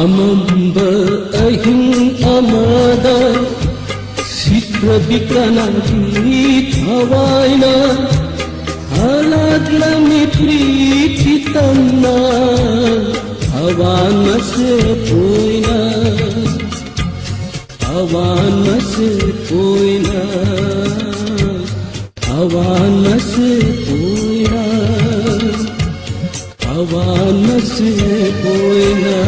Amamba ahing amada sikrabikana dithawaina halaglamni prititamna hawana se poina hawana se poina hawana se poina hawana se poina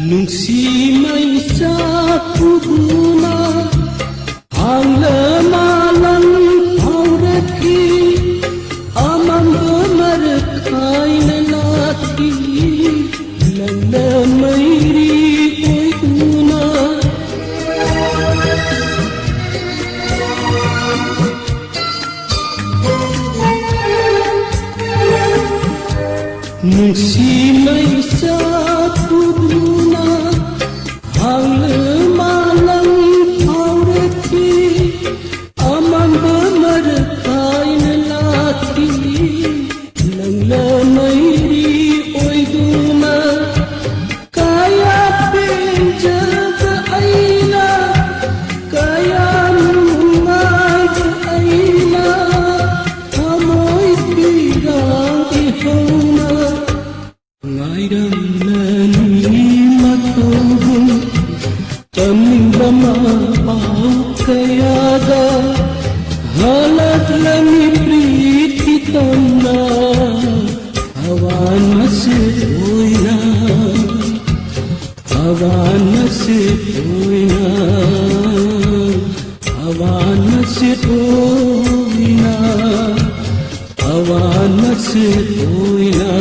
Nungsimay sa kubuna ang lamalang auraki amang markay na laki lalamay ri'y una Nungsimay sa kubuna ang lumalang aurati amang markay na laki ng lamay ri'y duna kaya pinjaga ayla kaya mungay ayla amoy bigang ihona ngayram na matubong kaming bamapaw kayada halaglamni prititamna hawana se poina hawana se poina hawana se poina hawana se poina